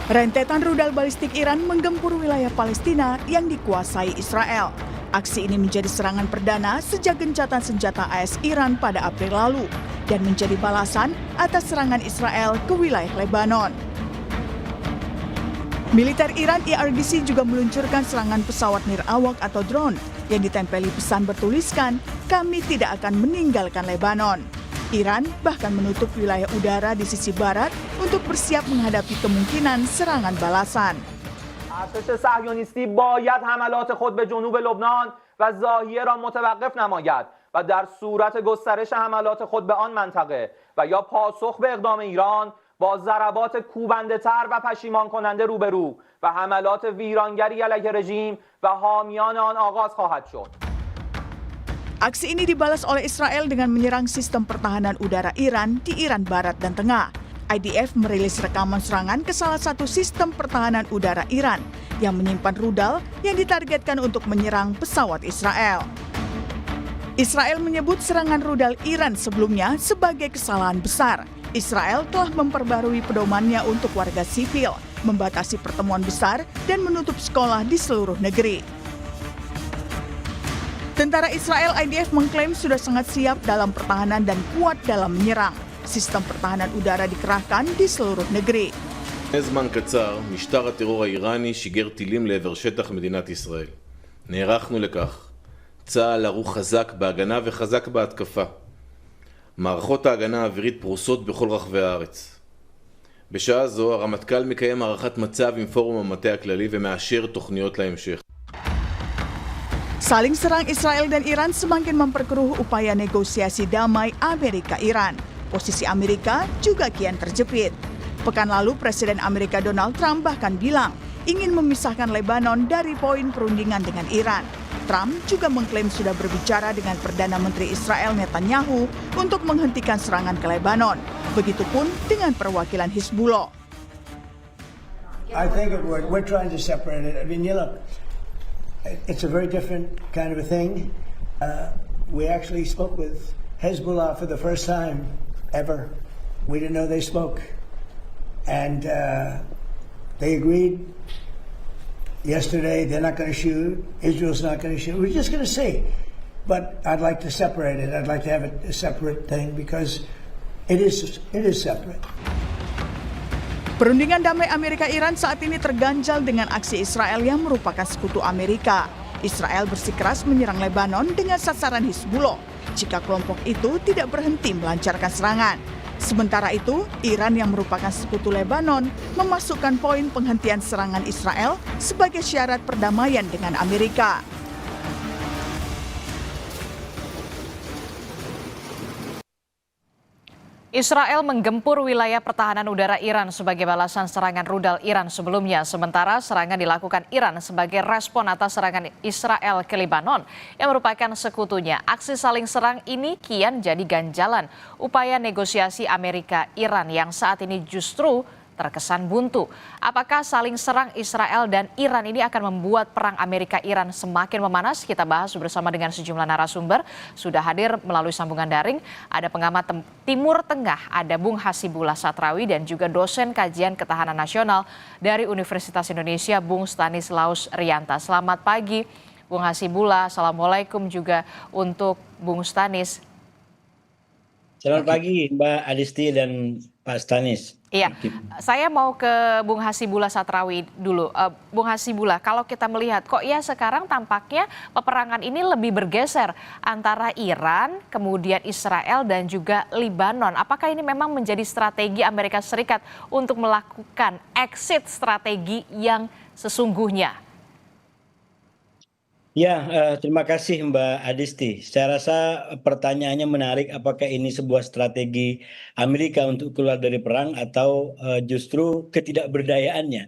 Rentetan rudal balistik Iran menggempur wilayah Palestina yang dikuasai Israel. Aksi ini menjadi serangan perdana sejak gencatan senjata AS Iran pada April lalu dan menjadi balasan atas serangan Israel ke wilayah Lebanon. Militer Iran IRGC juga meluncurkan serangan pesawat nirawak atau drone yang ditempeli pesan bertuliskan, "Kami tidak akan meninggalkan Lebanon." Iran bahkan menutup wilayah udara di sisi barat untuk bersiap menghadapi kemungkinan serangan balasan. ارتش صهیونیستی باید حملات خود به جنوب لبنان و ضاحیه را متوقف نماید و در صورت گسترش حملات خود به آن منطقه و یا پاسخ به اقدام ایران با ضربات کوبنده‌تر و پشیمان کننده روبرو و حملات ویرانگری علیه رژیم و حامیان آن آغاز خواهد شد. Aksi ini dibalas oleh Israel dengan menyerang sistem pertahanan udara Iran di Iran Barat dan Tengah. IDF merilis rekaman serangan ke salah satu sistem pertahanan udara Iran yang menyimpan rudal yang ditargetkan untuk menyerang pesawat Israel. Israel menyebut serangan rudal Iran sebelumnya sebagai kesalahan besar. Israel telah memperbarui pedomannya untuk warga sipil, membatasi pertemuan besar, dan menutup sekolah di seluruh negeri. Tentara Israel IDF mengklaim sudah sangat siap dalam pertahanan dan kuat dalam menyerang. Sistem pertahanan udara dikerahkan di seluruh negeri. לפני זמן קצר, משטר הטרור האיראני שיגר טילים לעבר שטח מדינת ישראל. נערכנו לכך. צה"ל ערוך חזק בהגנה וחזק בהתקפה. מערכות ההגנה האווירית פרוסות בכל רחבי הארץ. בשעה זו הרמטכ"ל מקיים הערכת מצב עם פורום המטה הכללי ומאשר תוכניות להמשך. Saling serang Israel dan Iran semakin memperkeruh upaya negosiasi damai Amerika-Iran. Posisi Amerika juga kian terjepit. Pekan lalu Presiden Amerika Donald Trump bahkan bilang ingin memisahkan Lebanon dari poin perundingan dengan Iran. Trump juga mengklaim sudah berbicara dengan Perdana Menteri Israel Netanyahu untuk menghentikan serangan ke Lebanon. Begitupun dengan perwakilan Hizbullah. I think we're trying to separate it. I mean, look, it's a very different kind of a thing. We actually spoke with Hezbollah for the first time ever. We didn't know they spoke. And they agreed yesterday they're not going to shoot. Israel's not going to shoot. We're just going to see. But I'd like to separate it. I'd like to have it a separate thing because it is separate. Perundingan damai Amerika-Iran saat ini terganjal dengan aksi Israel yang merupakan sekutu Amerika. Israel bersikeras menyerang Lebanon dengan sasaran Hizbullah jika kelompok itu tidak berhenti melancarkan serangan. Sementara itu, Iran yang merupakan sekutu Lebanon memasukkan poin penghentian serangan Israel sebagai syarat perdamaian dengan Amerika. Israel menggempur wilayah pertahanan udara Iran sebagai balasan serangan rudal Iran sebelumnya. Sementara serangan dilakukan Iran sebagai respon atas serangan Israel ke Lebanon yang merupakan sekutunya. Aksi saling serang ini kian jadi ganjalan upaya negosiasi Amerika-Iran yang saat ini justru terkesan buntu. Apakah saling serang Israel dan Iran ini akan membuat perang Amerika-Iran semakin memanas? Kita bahas bersama dengan sejumlah narasumber. Sudah hadir melalui sambungan daring, ada pengamat Timur Tengah, ada Bung Hasibullah Satrawi dan juga dosen kajian ketahanan nasional dari Universitas Indonesia, Bung Stanislaus Rianta. Selamat pagi, Bung Hasibullah. Assalamualaikum juga untuk Bung Stanis. Selamat pagi Mbak Adisti dan Pak Stanis. Iya, saya mau ke Bung Hasibullah Satrawi dulu. Bung Hasibullah, kalau kita melihat kok ya sekarang tampaknya peperangan ini lebih bergeser antara Iran, kemudian Israel dan juga Lebanon. Apakah ini memang menjadi strategi Amerika Serikat untuk melakukan exit strategi yang sesungguhnya? Ya, terima kasih Mbak Adisti. Saya rasa pertanyaannya menarik, apakah ini sebuah strategi Amerika untuk keluar dari perang atau justru ketidakberdayaannya.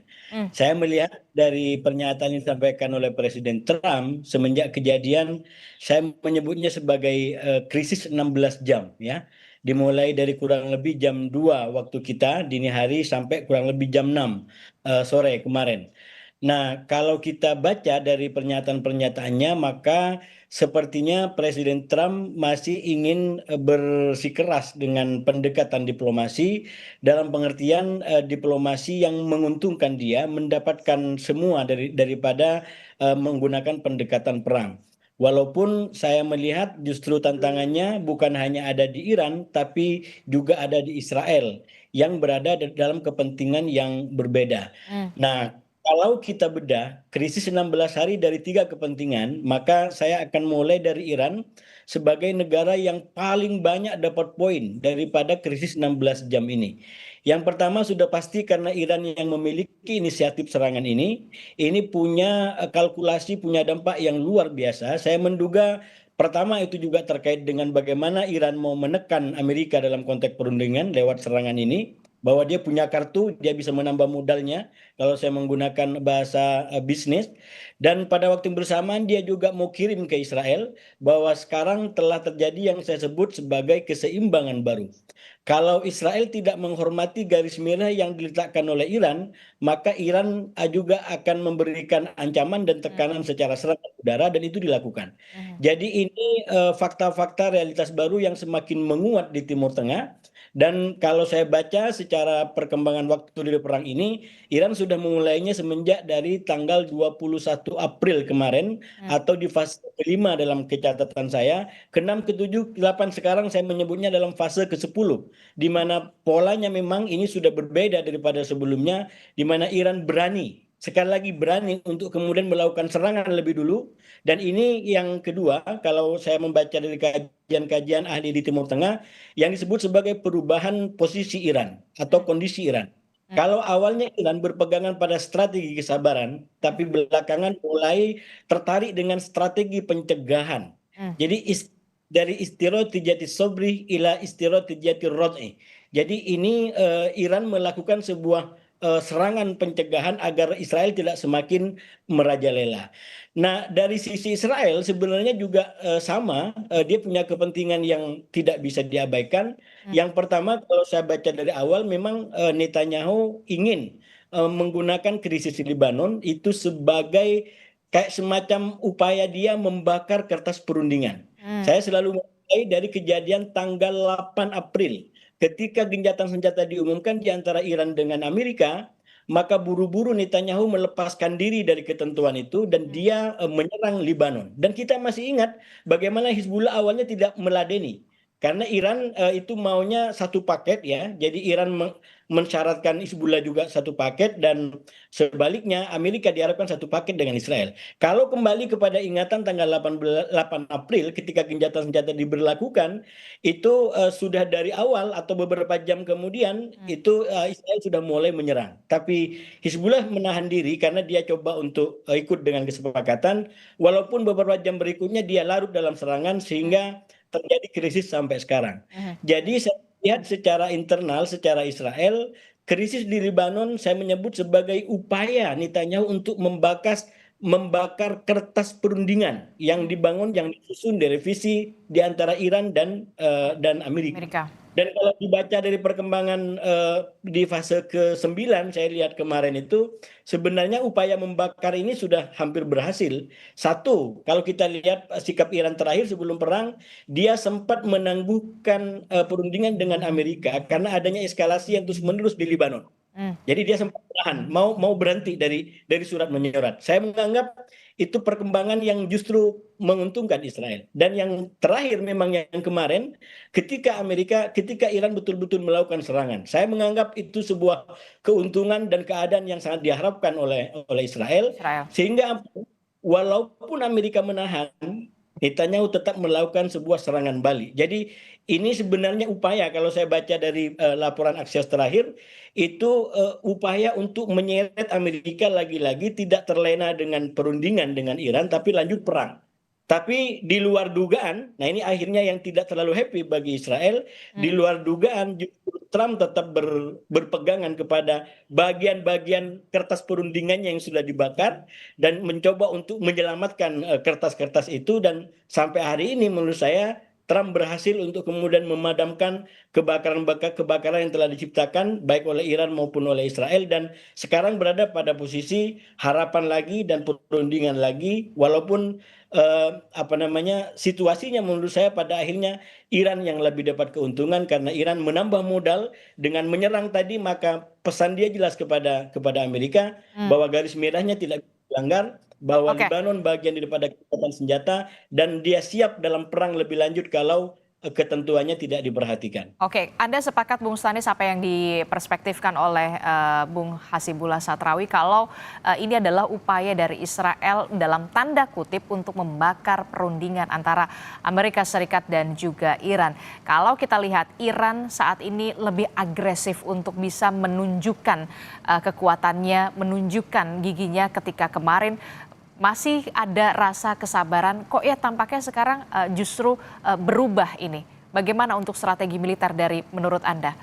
Saya melihat dari pernyataan yang disampaikan oleh Presiden Trump semenjak kejadian, saya menyebutnya sebagai krisis 16 jam ya. Dimulai dari kurang lebih jam 2 waktu kita dini hari sampai kurang lebih jam 6 sore kemarin. Nah, kalau kita baca dari pernyataan-pernyataannya, maka sepertinya Presiden Trump masih ingin bersikeras dengan pendekatan diplomasi dalam pengertian diplomasi yang menguntungkan dia mendapatkan semua daripada menggunakan pendekatan perang. Walaupun saya melihat justru tantangannya bukan hanya ada di Iran, tapi juga ada di Israel yang berada dalam kepentingan yang berbeda. Nah, kalau kita bedah krisis 16 hari dari 3 kepentingan, maka saya akan mulai dari Iran sebagai negara yang paling banyak dapat poin daripada krisis 16 jam ini. Yang pertama sudah pasti karena Iran yang memiliki inisiatif serangan ini punya kalkulasi, punya dampak yang luar biasa. Saya menduga pertama itu juga terkait dengan bagaimana Iran mau menekan Amerika dalam konteks perundingan lewat serangan ini, bahwa dia punya kartu, dia bisa menambah modalnya kalau saya menggunakan bahasa bisnis. Dan pada waktu yang bersamaan dia juga mau kirim ke Israel bahwa sekarang telah terjadi yang saya sebut sebagai keseimbangan baru. Kalau Israel tidak menghormati garis merah yang diletakkan oleh Iran, maka Iran juga akan memberikan ancaman dan tekanan secara serangan udara dan itu dilakukan. Jadi ini fakta-fakta realitas baru yang semakin menguat di Timur Tengah. Dan kalau saya baca secara perkembangan waktu di perang ini, Iran sudah memulainya semenjak dari tanggal 21 April kemarin atau di fase kelima dalam catatan saya, ke-6, ke-7, ke-8 sekarang saya menyebutnya dalam fase ke-10, di mana polanya memang ini sudah berbeda daripada sebelumnya, di mana Iran berani, sekali lagi berani untuk kemudian melakukan serangan lebih dulu. Dan ini yang kedua, kalau saya membaca dari kajian-kajian ahli di Timur Tengah, yang disebut sebagai perubahan posisi Iran atau kondisi Iran. Kalau awalnya Iran berpegangan pada strategi kesabaran, tapi belakangan mulai tertarik dengan strategi pencegahan. Jadi dari istirotijati sobri ila istirotijati rod'i. Jadi ini Iran melakukan sebuah serangan pencegahan agar Israel tidak semakin merajalela. Nah, dari sisi Israel sebenarnya juga sama, dia punya kepentingan yang tidak bisa diabaikan. Yang pertama, kalau saya baca dari awal, memang Netanyahu ingin menggunakan krisis di Lebanon itu sebagai kayak semacam upaya dia membakar kertas perundingan. Saya selalu mulai dari kejadian tanggal 8 April. Ketika gencatan senjata diumumkan di antara Iran dengan Amerika, maka buru-buru Netanyahu melepaskan diri dari ketentuan itu dan dia menyerang Lebanon. Dan kita masih ingat bagaimana Hizbullah awalnya tidak meladeni. Karena Iran itu maunya satu paket ya. Jadi Iran mensyaratkan Hizbullah juga satu paket dan sebaliknya Amerika diharapkan satu paket dengan Israel. Kalau kembali kepada ingatan tanggal 8 April ketika gencatan senjata diberlakukan, itu sudah dari awal atau beberapa jam kemudian itu Israel sudah mulai menyerang. Tapi Hizbullah menahan diri karena dia coba untuk ikut dengan kesepakatan, walaupun beberapa jam berikutnya dia larut dalam serangan sehingga terjadi krisis sampai sekarang. Jadi saya lihat secara internal, secara Israel, krisis di Lebanon saya menyebut sebagai upaya Netanyahu untuk membakar kertas perundingan yang dibangun, yang disusun direvisi di antara Iran dan Amerika. Dan kalau dibaca dari perkembangan di fase ke-9 saya lihat kemarin itu sebenarnya upaya membakar ini sudah hampir berhasil. Satu, kalau kita lihat sikap Iran terakhir sebelum perang, dia sempat menangguhkan perundingan dengan Amerika karena adanya eskalasi yang terus-menerus di Lebanon. Jadi dia sempat menahan, mau berhenti dari surat menyurat. Saya menganggap itu perkembangan yang justru menguntungkan Israel. Dan yang terakhir memang yang kemarin, ketika Iran betul-betul melakukan serangan, saya menganggap itu sebuah keuntungan dan keadaan yang sangat diharapkan oleh Israel. Sehingga walaupun Amerika menahan, Netanyahu tetap melakukan sebuah serangan balik. Jadi ini sebenarnya upaya, kalau saya baca dari laporan Axios terakhir, itu upaya untuk menyeret Amerika lagi-lagi tidak terlena dengan perundingan dengan Iran, tapi lanjut perang. Tapi di luar dugaan, nah ini akhirnya yang tidak terlalu happy bagi Israel, di luar dugaan justru Trump tetap berpegangan kepada bagian-bagian kertas perundingannya yang sudah dibakar dan mencoba untuk menyelamatkan kertas-kertas itu, dan sampai hari ini menurut saya Trump berhasil untuk kemudian memadamkan kebakaran yang telah diciptakan baik oleh Iran maupun oleh Israel, dan sekarang berada pada posisi harapan lagi dan perundingan lagi, walaupun situasinya menurut saya pada akhirnya Iran yang lebih dapat keuntungan karena Iran menambah modal dengan menyerang tadi, maka pesan dia jelas kepada Amerika bahwa garis merahnya tidak dilanggar, bahwa Oke. Lebanon bagian daripada kekuatan senjata dan dia siap dalam perang lebih lanjut kalau ketentuannya tidak diperhatikan. Oke, Anda sepakat Bung Stanis apa yang diperspektifkan oleh Bung Hasibullah Satrawi kalau ini adalah upaya dari Israel dalam tanda kutip untuk membakar perundingan antara Amerika Serikat dan juga Iran. Kalau kita lihat Iran saat ini lebih agresif untuk bisa menunjukkan kekuatannya, menunjukkan giginya ketika kemarin masih ada rasa kesabaran, kok ya tampaknya sekarang justru berubah ini. Bagaimana untuk strategi militer dari menurut Anda?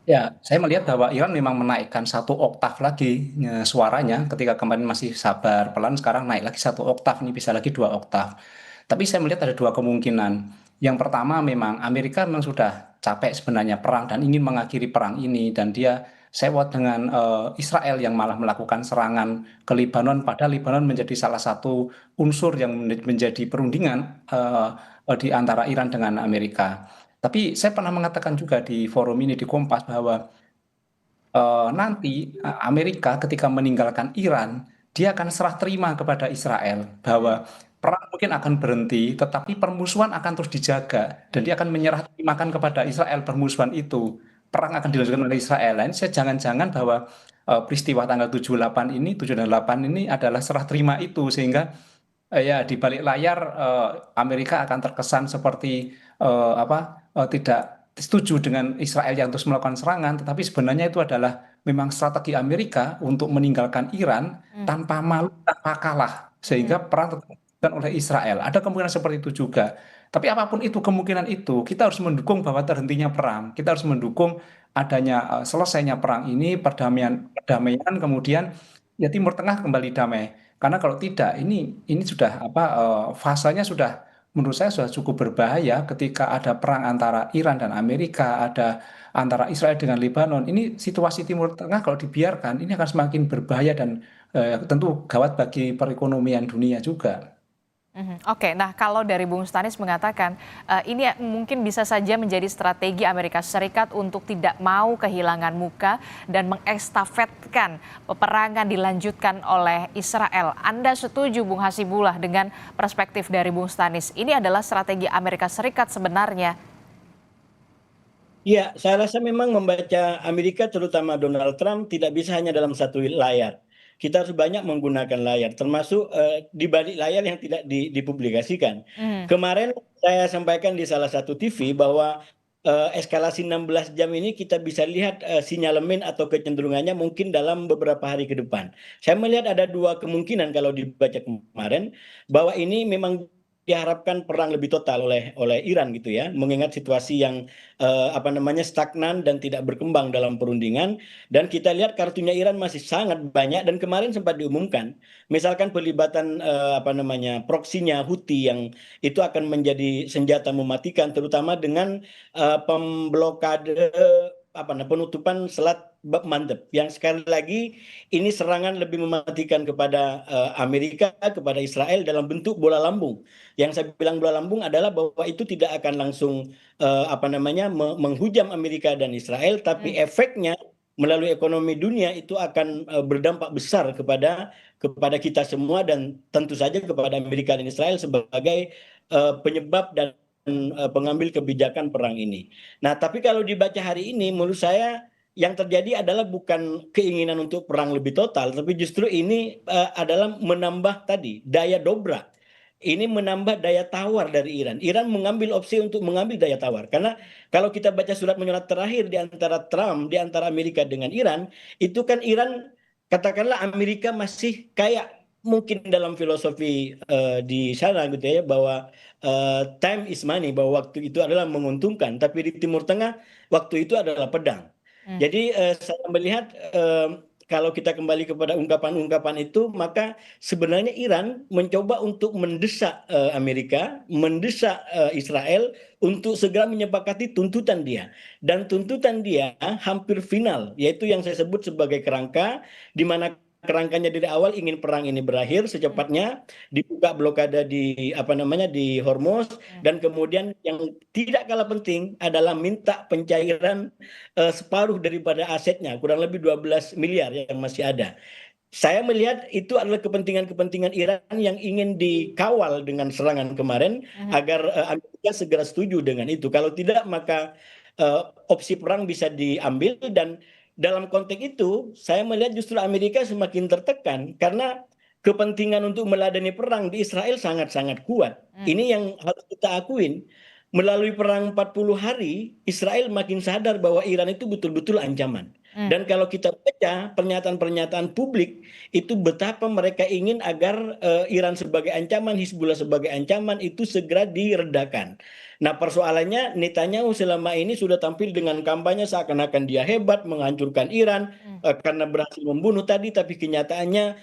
Ya, saya melihat bahwa Iran memang menaikkan 1 oktav lagi suaranya ketika kemarin masih sabar pelan, sekarang naik lagi 1 oktav, ini bisa lagi 2 oktav. Tapi saya melihat ada 2 kemungkinan. Yang pertama memang Amerika memang sudah capek sebenarnya perang dan ingin mengakhiri perang ini, dan dia sewot dengan Israel yang malah melakukan serangan ke Lebanon, padahal Lebanon menjadi salah satu unsur yang menjadi perundingan di antara Iran dengan Amerika. Tapi saya pernah mengatakan juga di forum ini di Kompas bahwa nanti Amerika ketika meninggalkan Iran, dia akan serah terima kepada Israel bahwa perang mungkin akan berhenti, tetapi permusuhan akan terus dijaga dan dia akan menyerah terimakan kepada Israel permusuhan itu. Perang akan dilanjutkan oleh Israel. Lain saya jangan-jangan bahwa peristiwa tanggal 78 ini, 7 dan 8 ini adalah serah terima itu, sehingga ya di balik layar Amerika akan terkesan seperti tidak setuju dengan Israel yang terus melakukan serangan, tetapi sebenarnya itu adalah memang strategi Amerika untuk meninggalkan Iran tanpa malu, tanpa kalah, sehingga perang tetap dilanjutkan oleh Israel. Ada kemungkinan seperti itu juga. Tapi apapun itu kemungkinan itu, kita harus mendukung bahwa terhentinya perang. Kita harus mendukung adanya selesainya perang ini, perdamaian, kemudian ya Timur Tengah kembali damai. Karena kalau tidak, ini sudah fasanya sudah menurut saya sudah cukup berbahaya ketika ada perang antara Iran dan Amerika, ada antara Israel dengan Lebanon. Ini situasi Timur Tengah kalau dibiarkan ini akan semakin berbahaya dan tentu gawat bagi perekonomian dunia juga. Oke, nah kalau dari Bung Stanis mengatakan ini mungkin bisa saja menjadi strategi Amerika Serikat untuk tidak mau kehilangan muka dan mengestafetkan peperangan dilanjutkan oleh Israel. Anda setuju Bung Hasibullah dengan perspektif dari Bung Stanis? Ini adalah strategi Amerika Serikat sebenarnya. Ya, saya rasa memang membaca Amerika terutama Donald Trump tidak bisa hanya dalam satu layar. Kita harus banyak menggunakan layar, termasuk di balik layar yang tidak dipublikasikan. Kemarin saya sampaikan di salah satu TV bahwa eskalasi 16 jam ini kita bisa lihat sinyalemen atau kecenderungannya mungkin dalam beberapa hari ke depan. Saya melihat ada 2 kemungkinan kalau dibaca kemarin, bahwa ini memang diharapkan perang lebih total oleh Iran gitu ya, mengingat situasi yang stagnan dan tidak berkembang dalam perundingan, dan kita lihat kartunya Iran masih sangat banyak, dan kemarin sempat diumumkan misalkan pelibatan proksinya Houthi yang itu akan menjadi senjata mematikan, terutama dengan pemblokade penutupan Selat Bab Mandeb, yang sekali lagi ini serangan lebih mematikan kepada Amerika, kepada Israel dalam bentuk bola lambung. Yang saya bilang bola lambung adalah bahwa itu tidak akan langsung menghujam Amerika dan Israel, tapi efeknya melalui ekonomi dunia itu akan berdampak besar kepada kita semua, dan tentu saja kepada Amerika dan Israel sebagai penyebab dan pengambil kebijakan perang ini. Nah, tapi kalau dibaca hari ini, menurut saya yang terjadi adalah bukan keinginan untuk perang lebih total, tapi justru ini adalah menambah tadi daya dobrak. Ini menambah daya tawar dari Iran. Iran mengambil opsi untuk mengambil daya tawar. Karena kalau kita baca surat menyurat terakhir di antara Trump, di antara Amerika dengan Iran, itu kan Iran, katakanlah Amerika masih kayak mungkin dalam filosofi di sana gitu ya, bahwa time is money, bahwa waktu itu adalah menguntungkan, tapi di Timur Tengah waktu itu adalah pedang. Jadi saya melihat kalau kita kembali kepada ungkapan-ungkapan itu, maka sebenarnya Iran mencoba untuk mendesak Amerika, mendesak Israel untuk segera menyepakati tuntutan dia. Dan tuntutan dia hampir final, yaitu yang saya sebut sebagai kerangka, di mana kerangkanya dari awal ingin perang ini berakhir secepatnya, dibuka blokade di Hormuz, dan kemudian yang tidak kalah penting adalah minta pencairan separuh daripada asetnya, kurang lebih 12 miliar yang masih ada. Saya melihat itu adalah kepentingan-kepentingan Iran yang ingin dikawal dengan serangan kemarin, agar Amerika segera setuju dengan itu. Kalau tidak, maka opsi perang bisa diambil, dan dalam konteks itu saya melihat justru Amerika semakin tertekan karena kepentingan untuk meladeni perang di Israel sangat-sangat kuat. Ini yang harus kita akuin. Melalui perang 40 hari, Israel makin sadar bahwa Iran itu betul-betul ancaman. Dan kalau kita baca pernyataan-pernyataan publik, itu betapa mereka ingin agar Iran sebagai ancaman, Hizbullah sebagai ancaman itu segera diredakan. Nah, persoalannya Netanyahu selama ini sudah tampil dengan kampanye seakan-akan dia hebat menghancurkan Iran karena berhasil membunuh tadi, tapi kenyataannya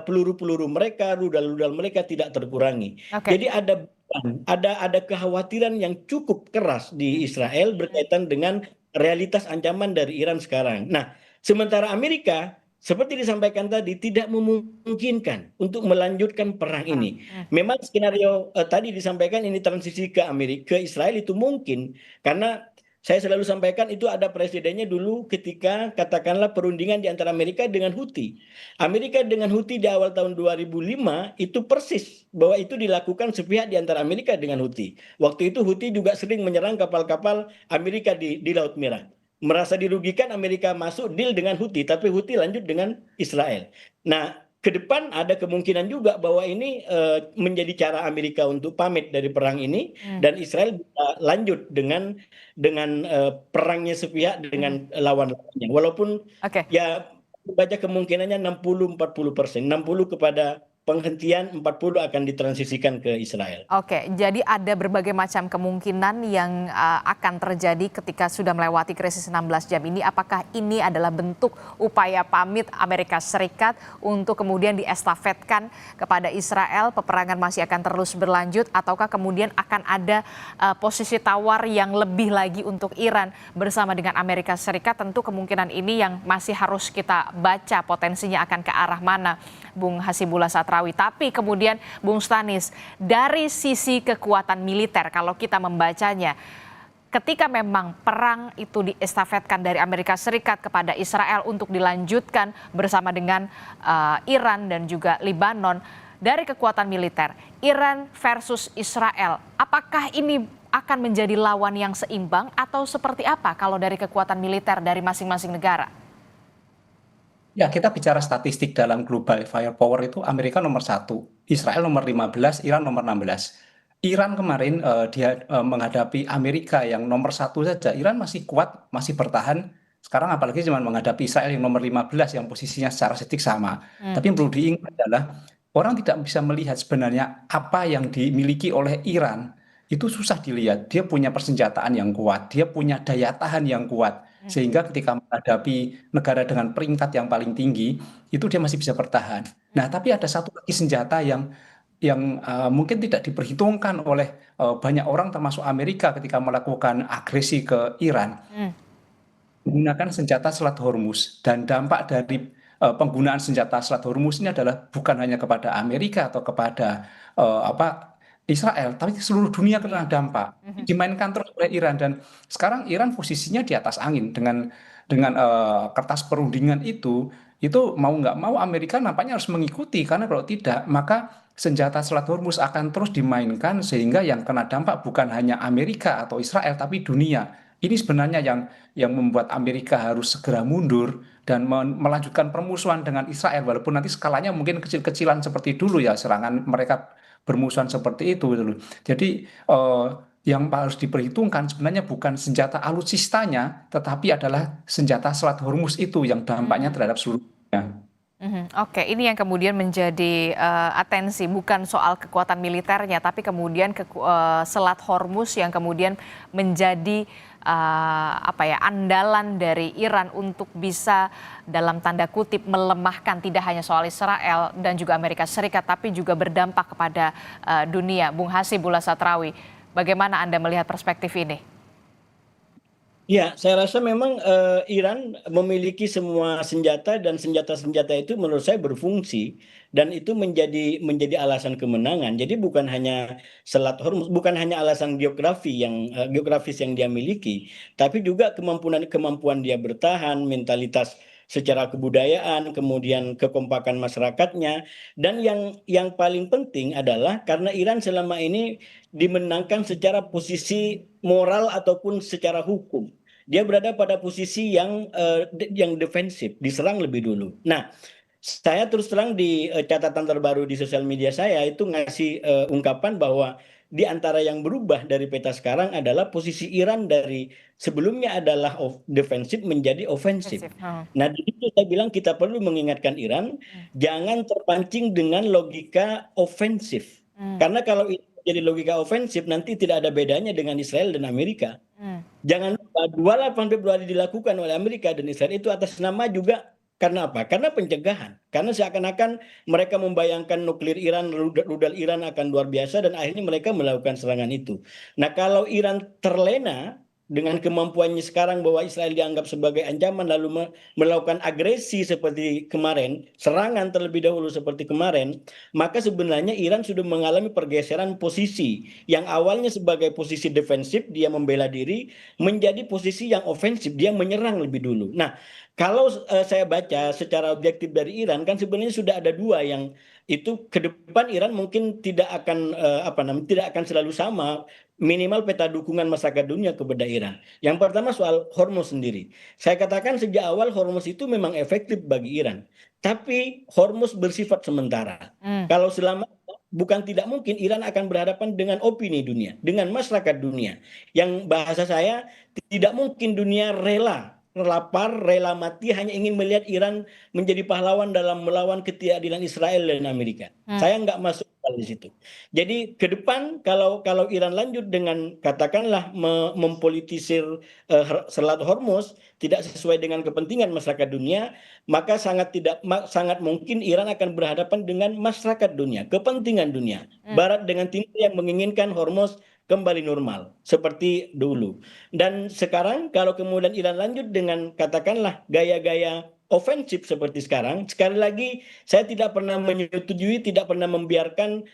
peluru-peluru mereka, rudal-rudal mereka tidak terkurangi. Jadi ada kekhawatiran yang cukup keras di Israel berkaitan dengan realitas ancaman dari Iran sekarang. Nah, sementara Amerika seperti disampaikan tadi tidak memungkinkan untuk melanjutkan perang ini. Memang skenario tadi disampaikan ini transisi ke Israel itu mungkin, karena saya selalu sampaikan itu ada presidennya dulu ketika katakanlah perundingan di antara Amerika dengan Houthi. Amerika dengan Houthi di awal tahun 2005 itu persis bahwa itu dilakukan sepihak di antara Amerika dengan Houthi. Waktu itu Houthi juga sering menyerang kapal-kapal Amerika di Laut Merah. Merasa dirugikan, Amerika masuk deal dengan Houthi, tapi Houthi lanjut dengan Israel. Nah, ke depan ada kemungkinan juga bahwa ini menjadi cara Amerika untuk pamit dari perang ini, dan Israel bisa lanjut dengan perangnya sepihak dengan lawan-lawannya. Walaupun ya baca kemungkinannya 60-40%, 60 kepada penghentian, 40 akan ditransisikan ke Israel. Oke, jadi ada berbagai macam kemungkinan yang akan terjadi ketika sudah melewati krisis 16 jam ini. Apakah ini adalah bentuk upaya pamit Amerika Serikat untuk kemudian diestafetkan kepada Israel, peperangan masih akan terus berlanjut, ataukah kemudian akan ada posisi tawar yang lebih lagi untuk Iran bersama dengan Amerika Serikat? Tentu kemungkinan ini yang masih harus kita baca potensinya akan ke arah mana, Bung Hasibullah Satrawi. Tapi kemudian Bung Stanis, dari sisi kekuatan militer kalau kita membacanya, ketika memang perang itu diestafetkan dari Amerika Serikat kepada Israel untuk dilanjutkan bersama dengan Iran dan juga Lebanon, dari kekuatan militer Iran versus Israel, apakah ini akan menjadi lawan yang seimbang atau seperti apa kalau dari kekuatan militer dari masing-masing negara? Ya, kita bicara statistik dalam global firepower itu Amerika nomor 1, Israel nomor 15, Iran nomor 16. Iran kemarin dia menghadapi Amerika yang nomor 1 saja, Iran masih kuat, masih bertahan. Sekarang apalagi cuma menghadapi Israel yang nomor 15 yang posisinya secara statistik sama. Tapi yang perlu diingat adalah orang tidak bisa melihat sebenarnya apa yang dimiliki oleh Iran. Itu susah dilihat. Dia punya persenjataan yang kuat, dia punya daya tahan yang kuat. Sehingga ketika menghadapi negara dengan peringkat yang paling tinggi, itu dia masih bisa bertahan. Nah, tapi ada satu lagi senjata yang mungkin tidak diperhitungkan oleh banyak orang termasuk Amerika ketika melakukan agresi ke Iran. Menggunakan senjata Selat Hormuz, dan dampak dari penggunaan senjata Selat Hormuz ini adalah bukan hanya kepada Amerika atau kepada Israel, tapi seluruh dunia kena dampak. Dimainkan terus oleh Iran, dan sekarang Iran posisinya di atas angin dengan kertas perundingan itu mau nggak mau Amerika nampaknya harus mengikuti, karena kalau tidak maka senjata Selat Hormuz akan terus dimainkan sehingga yang kena dampak bukan hanya Amerika atau Israel tapi dunia. Ini sebenarnya yang membuat Amerika harus segera mundur dan melanjutkan permusuhan dengan Israel, walaupun nanti skalanya mungkin kecil-kecilan seperti dulu ya, serangan mereka bermusuhan seperti itu. Jadi yang harus diperhitungkan sebenarnya bukan senjata alutsistanya, tetapi adalah senjata Selat Hormuz itu yang dampaknya terhadap seluruh dunia. Oke, ini yang kemudian menjadi atensi, bukan soal kekuatan militernya, tapi kemudian Selat Hormuz yang kemudian menjadi andalan dari Iran untuk bisa dalam tanda kutip melemahkan tidak hanya soal Israel dan juga Amerika Serikat, tapi juga berdampak kepada dunia. Bung Hasibullah Satrawi, bagaimana Anda melihat perspektif ini? Ya, saya rasa memang Iran memiliki semua senjata dan senjata-senjata itu menurut saya berfungsi dan itu menjadi alasan kemenangan. Jadi bukan hanya Selat Hormuz, bukan hanya alasan geografis yang dia miliki, tapi juga kemampuan dia bertahan, mentalitas secara kebudayaan, kemudian kekompakan masyarakatnya, dan yang paling penting adalah karena Iran selama ini dimenangkan secara posisi moral ataupun secara hukum. Dia berada pada posisi yang defensif, diserang lebih dulu. Nah, saya terus terang di catatan terbaru di sosial media saya itu ngasih ungkapan bahwa di antara yang berubah dari peta sekarang adalah posisi Iran dari sebelumnya adalah defensif menjadi ofensif. Nah, di situ saya bilang kita perlu mengingatkan Iran jangan terpancing dengan logika ofensif. Karena kalau itu jadi logika ofensif nanti tidak ada bedanya dengan Israel dan Amerika. Jangan lupa 28 Februari dilakukan oleh Amerika dan Israel itu atas nama juga karena apa? Karena pencegahan. Karena seakan-akan mereka membayangkan nuklir Iran, rudal Iran akan luar biasa dan akhirnya mereka melakukan serangan itu. Nah, kalau Iran terlena dengan kemampuannya sekarang bahwa Israel dianggap sebagai ancaman lalu melakukan agresi seperti kemarin, serangan terlebih dahulu seperti kemarin, maka sebenarnya Iran sudah mengalami pergeseran posisi yang awalnya sebagai posisi defensif, dia membela diri, menjadi posisi yang ofensif, dia menyerang lebih dulu. Nah, kalau saya baca secara objektif dari Iran kan sebenarnya sudah ada dua yang itu ke depan Iran mungkin tidak akan tidak akan selalu sama, minimal peta dukungan masyarakat dunia kepada Iran. Yang pertama soal Hormuz sendiri. Saya katakan sejak awal Hormuz itu memang efektif bagi Iran, tapi Hormuz bersifat sementara. Kalau selama bukan tidak mungkin Iran akan berhadapan dengan opini dunia, dengan masyarakat dunia. Yang bahasa saya tidak mungkin dunia rela lapar, rela mati hanya ingin melihat Iran menjadi pahlawan dalam melawan ketidakadilan Israel dan Amerika. Saya nggak masuk di situ. Jadi ke depan kalau Iran lanjut dengan katakanlah mempolitisir Selat Hormuz tidak sesuai dengan kepentingan masyarakat dunia, maka sangat mungkin Iran akan berhadapan dengan masyarakat dunia, kepentingan dunia. Barat dengan Timur yang menginginkan Hormuz kembali normal seperti dulu. Dan sekarang kalau kemudian Iran lanjut dengan katakanlah gaya-gaya ofensif seperti sekarang, sekali lagi saya tidak pernah menyetujui, tidak pernah membiarkan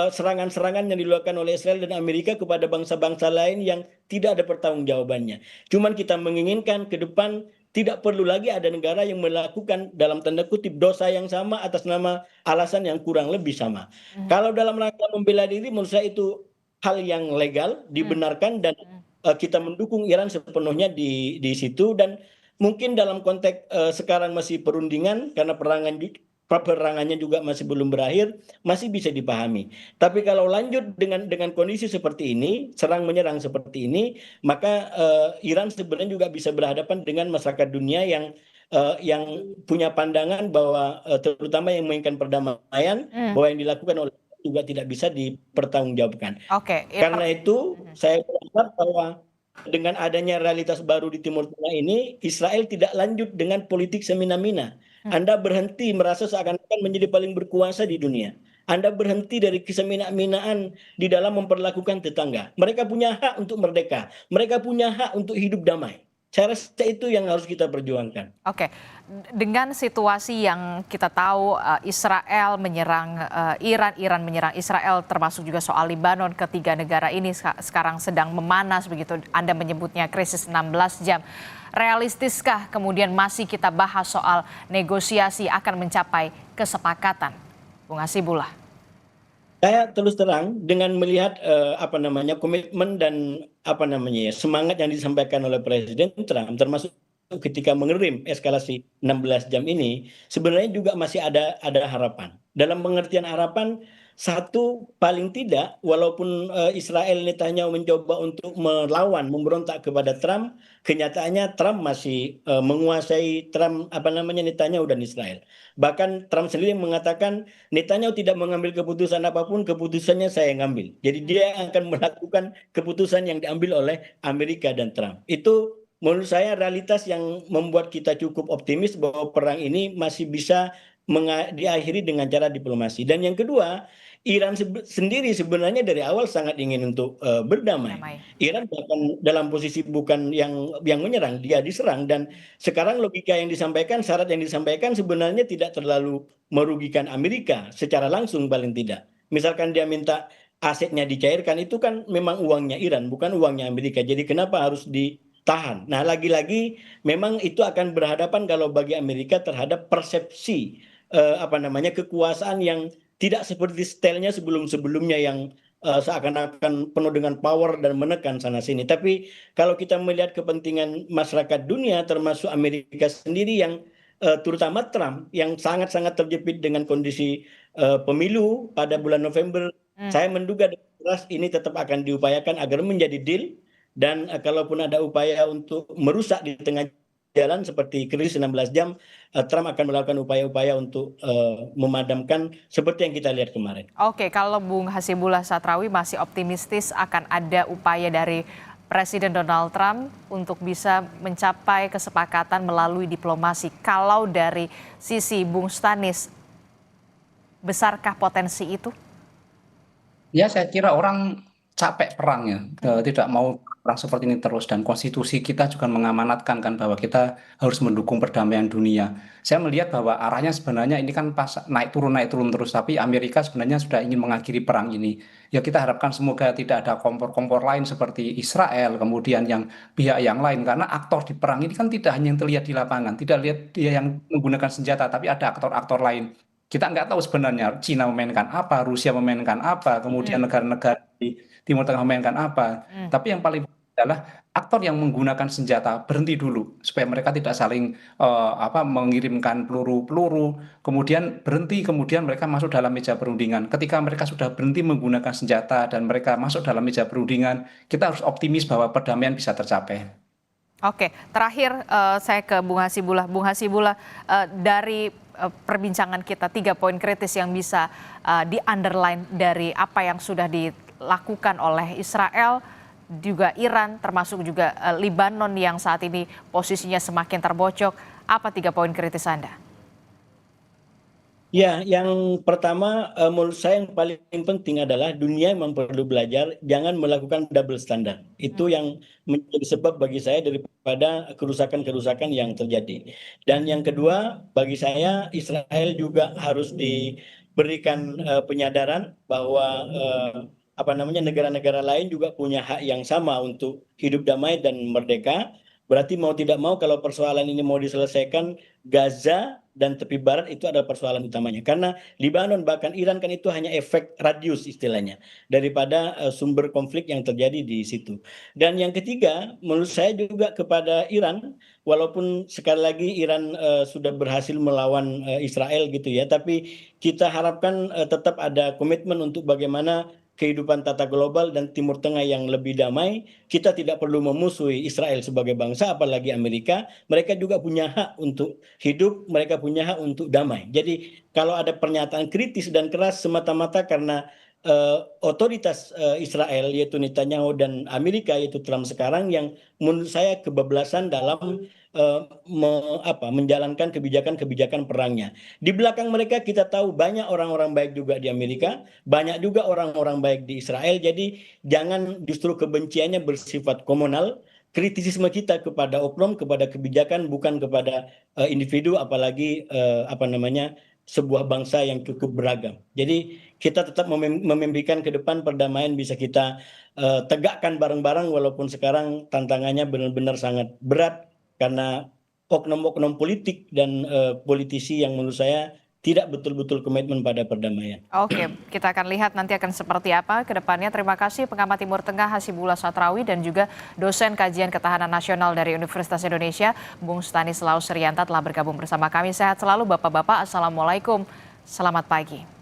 serangan-serangan yang dilakukan oleh Israel dan Amerika kepada bangsa-bangsa lain yang tidak ada pertanggungjawabannya. Cuman kita menginginkan ke depan tidak perlu lagi ada negara yang melakukan dalam tanda kutip dosa yang sama atas nama alasan yang kurang lebih sama. Kalau dalam rangka membela diri menurut saya itu hal yang legal, dibenarkan dan kita mendukung Iran sepenuhnya di situ dan mungkin dalam konteks sekarang masih perundingan karena peperangannya juga masih belum berakhir, masih bisa dipahami. Tapi kalau lanjut dengan kondisi seperti ini, serang menyerang seperti ini, maka Iran sebenarnya juga bisa berhadapan dengan masyarakat dunia yang punya pandangan bahwa terutama yang menginginkan perdamaian, bahwa yang dilakukan oleh juga tidak bisa dipertanggungjawabkan. Karena itu saya berharap bahwa dengan adanya realitas baru di Timur Tengah ini, Israel tidak lanjut dengan politik semina-mina. Anda berhenti merasa seakan-akan menjadi paling berkuasa di dunia. Anda berhenti dari kesemina-minaan di dalam memperlakukan tetangga. Mereka punya hak untuk merdeka. Mereka punya hak untuk hidup damai. Saya rasa itu yang harus kita perjuangkan. Oke, dengan situasi yang kita tahu Israel menyerang Iran, Iran menyerang Israel, termasuk juga soal Libanon, ketiga negara ini sekarang sedang memanas begitu. Anda menyebutnya krisis 16 jam. Realistiskah kemudian masih kita bahas soal negosiasi akan mencapai kesepakatan? Bung Hasibullah. Saya terus terang dengan melihat komitmen dan semangat yang disampaikan oleh Presiden Trump termasuk ketika mengirim eskalasi 16 jam ini sebenarnya juga masih ada harapan. Dalam pengertian harapan satu, paling tidak walaupun Israel Netanyahu mencoba untuk melawan, memberontak kepada Trump, kenyataannya Trump masih menguasai Netanyahu dan Israel. Bahkan Trump sendiri mengatakan Netanyahu tidak mengambil keputusan apapun, keputusannya saya yang ambil. Jadi dia akan melakukan keputusan yang diambil oleh Amerika dan Trump. Itu menurut saya realitas yang membuat kita cukup optimis bahwa perang ini masih bisa diakhiri dengan cara diplomasi. Dan yang kedua, Iran sendiri sebenarnya dari awal sangat ingin untuk berdamai. Iran bahkan dalam posisi bukan yang menyerang, dia diserang. Dan sekarang logika yang disampaikan, syarat yang disampaikan sebenarnya tidak terlalu merugikan Amerika secara langsung paling tidak. Misalkan dia minta asetnya dicairkan, itu kan memang uangnya Iran, bukan uangnya Amerika. Jadi kenapa harus ditahan? Nah, lagi-lagi memang itu akan berhadapan kalau bagi Amerika terhadap persepsi kekuasaan yang tidak seperti stylenya sebelum-sebelumnya yang seakan-akan penuh dengan power dan menekan sana-sini. Tapi kalau kita melihat kepentingan masyarakat dunia, termasuk Amerika sendiri yang terutama Trump, yang sangat-sangat terjepit dengan kondisi pemilu pada bulan November, saya menduga keras ini tetap akan diupayakan agar menjadi deal. Dan kalaupun ada upaya untuk merusak di tengah jalan seperti krisis 16 jam, Trump akan melakukan upaya-upaya untuk memadamkan seperti yang kita lihat kemarin. Oke, kalau Bung Hasibullah Satrawi masih optimistis akan ada upaya dari Presiden Donald Trump untuk bisa mencapai kesepakatan melalui diplomasi. Kalau dari sisi Bung Stanis, besarkah potensi itu? Ya, saya kira orang capek perangnya, tidak mau perang seperti ini terus, dan konstitusi kita juga mengamanatkan kan bahwa kita harus mendukung perdamaian dunia. Saya melihat bahwa arahnya sebenarnya ini kan pas naik turun terus, tapi Amerika sebenarnya sudah ingin mengakhiri perang ini. Ya kita harapkan semoga tidak ada kompor-kompor lain seperti Israel, kemudian yang pihak yang lain, karena aktor di perang ini kan tidak hanya yang terlihat di lapangan, tidak lihat dia yang menggunakan senjata, tapi ada aktor-aktor lain. Kita nggak tahu sebenarnya Cina memainkan apa, Rusia memainkan apa, kemudian negara-negara di Timur Tengah memainkan apa. Tapi yang paling adalah aktor yang menggunakan senjata berhenti dulu supaya mereka tidak saling mengirimkan peluru-peluru, kemudian berhenti, kemudian mereka masuk dalam meja perundingan. Ketika mereka sudah berhenti menggunakan senjata dan mereka masuk dalam meja perundingan, kita harus optimis bahwa perdamaian bisa tercapai. Oke, terakhir saya ke Bung Hasibullah. Bung Hasibullah, dari perbincangan kita 3 poin kritis yang bisa di-underline dari apa yang sudah dilakukan oleh Israel, juga Iran, termasuk juga Lebanon yang saat ini posisinya semakin terbocok. Apa 3 poin kritis Anda? Ya, yang pertama menurut saya yang paling penting adalah dunia memang perlu belajar jangan melakukan double standard. Itu yang menjadi sebab bagi saya daripada kerusakan-kerusakan yang terjadi. Dan yang kedua, bagi saya Israel juga harus diberikan penyadaran bahwa negara-negara lain juga punya hak yang sama untuk hidup damai dan merdeka. Berarti mau tidak mau kalau persoalan ini mau diselesaikan, Gaza dan tepi barat itu adalah persoalan utamanya. Karena Lebanon bahkan Iran kan itu hanya efek radius istilahnya daripada sumber konflik yang terjadi di situ. Dan yang ketiga, menurut saya juga kepada Iran, walaupun sekali lagi Iran sudah berhasil melawan Israel gitu ya, tapi kita harapkan tetap ada komitmen untuk bagaimana kehidupan tata global dan Timur Tengah yang lebih damai. Kita tidak perlu memusuhi Israel sebagai bangsa, apalagi Amerika. Mereka juga punya hak untuk hidup, mereka punya hak untuk damai. Jadi kalau ada pernyataan kritis dan keras semata-mata karena otoritas Israel yaitu Netanyahu dan Amerika yaitu Trump sekarang yang menurut saya kebablasan dalam menjalankan kebijakan-kebijakan perangnya. Di belakang mereka kita tahu banyak orang-orang baik juga di Amerika, banyak juga orang-orang baik di Israel. Jadi jangan justru kebenciannya bersifat komunal. Kritisisme kita kepada oknum, kepada kebijakan, bukan kepada individu, apalagi sebuah bangsa yang cukup beragam. Jadi kita tetap memimpikan ke depan perdamaian bisa kita tegakkan bareng-bareng, walaupun sekarang tantangannya benar-benar sangat berat karena oknum-oknum politik dan politisi yang menurut saya tidak betul-betul komitmen pada perdamaian. Oke, kita akan lihat nanti akan seperti apa ke depannya. Terima kasih pengamat Timur Tengah Hasibullah Satrawi dan juga dosen kajian ketahanan nasional dari Universitas Indonesia, Bung Stanislaus Rianta telah bergabung bersama kami. Sehat selalu Bapak-Bapak. Assalamualaikum. Selamat pagi.